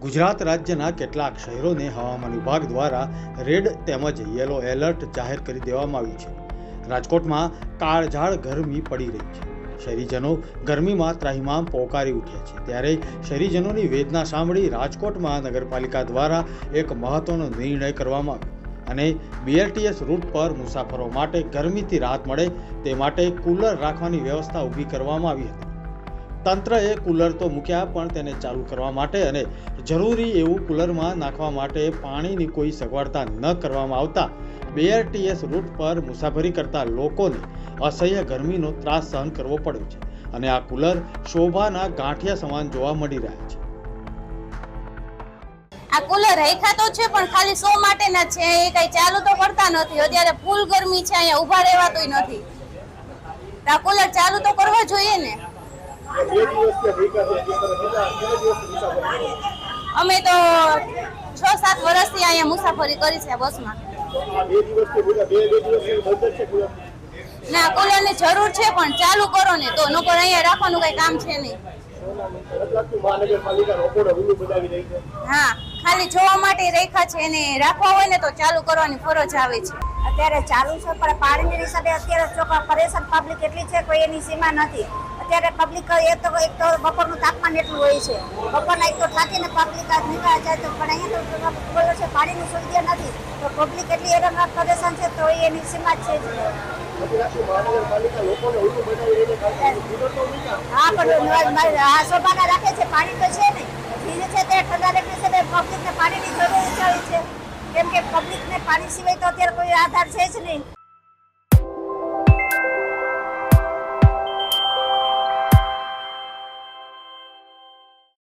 ગુજરાત રાજ્યના કેટલાક શહેરોને હવામાન વિભાગ દ્વારા રેડ તેમજ યલો એલર્ટ જાહેર કરી દેવામાં આવ્યું છે। રાજકોટમાં કાળઝાળ ગરમી પડી રહી છે। શહેરીજનો ગરમીમાં ત્રાહિમામ પોકારી ઉઠ્યા છે। ત્યારે શહેરીજનોની વેદના સાંભળી રાજકોટ મહાનગરપાલિકા દ્વારા એક મહત્વનો નિર્ણય કરવામાં આવ્યો અને BRTS રૂટ પર મુસાફરો માટે ગરમીથી રાહત મળે તે માટે કુલર રાખવાની વ્યવસ્થા ઊભી કરવામાં આવી હતી। તંત્રએ કુલર તો મૂક્યા પણ તેને ચાલુ કરવા માટે અને જરૂરી એવું કુલરમાં નાખવા માટે પાણીની કોઈ સગવડતા ન કરવામાં આવતા BRTS રૂટ પર મુસાફરી કરતા લોકોને અસહ્ય ગરમીનો ત્રાસ સહન કરવો પડ્યો છે અને આ કુલર શોભાના ગાંઠિયા સમાન જોવા મળી રહ્યા છે। આ કુલર રાખ્યા તો છે પણ ખાલી શો માટેના છે, એ કઈ ચાલુ તો કરતા નથી। અત્યારે ફૂલ ગરમી છે, અહીંયા ઊભા રહેવાતોય નથી। આ કુલર ચાલુ તો કરવા જોઈએ ને। અમે તો 6-7 વર્ષથી અહીંયા મુસાફરી કરી છે બસમાં। ના, કુલરની જરૂર છે પણ ચાલુ કરો ને તો, નકર અહીંયા રાખવાનું કઈ કામ છે નહીં। હા, ખાલી જોવા માટે રાખ્યા છે અને રાખવા હોય ને તો ચાલુ કરવાની ફરજ આવે છે। અત્યારે ચાલુ છે પણ પાણીની હિસાબે અત્યારે ચોખ્ખા પરેશાન પબ્લિક એટલી છે કોઈ એની સીમા નથી। અત્યારે પબ્લિક એક તો બપોરનું તાપમાન એટલું હોય છે, બપોરના એક તો થાકીને પબ્લિક નીકળ્યા જાય તો, પણ અહીંયા તો બોલો છે પાણીની સુવિધા નથી તો પબ્લિક એટલી હેરાન પરેશાન છે તો એની સીમા જ છે। હા, પણ આ શોભાના રાખે છે, પાણી તો છે નહીં, બીજું છે તે ઠંડા રહેશે છે, પબ્લિકને પાણીની જરૂર છે, કેમ કે પબ્લિકને પાણી સિવાય તો અત્યારે કોઈ આધાર છે જ નહીં।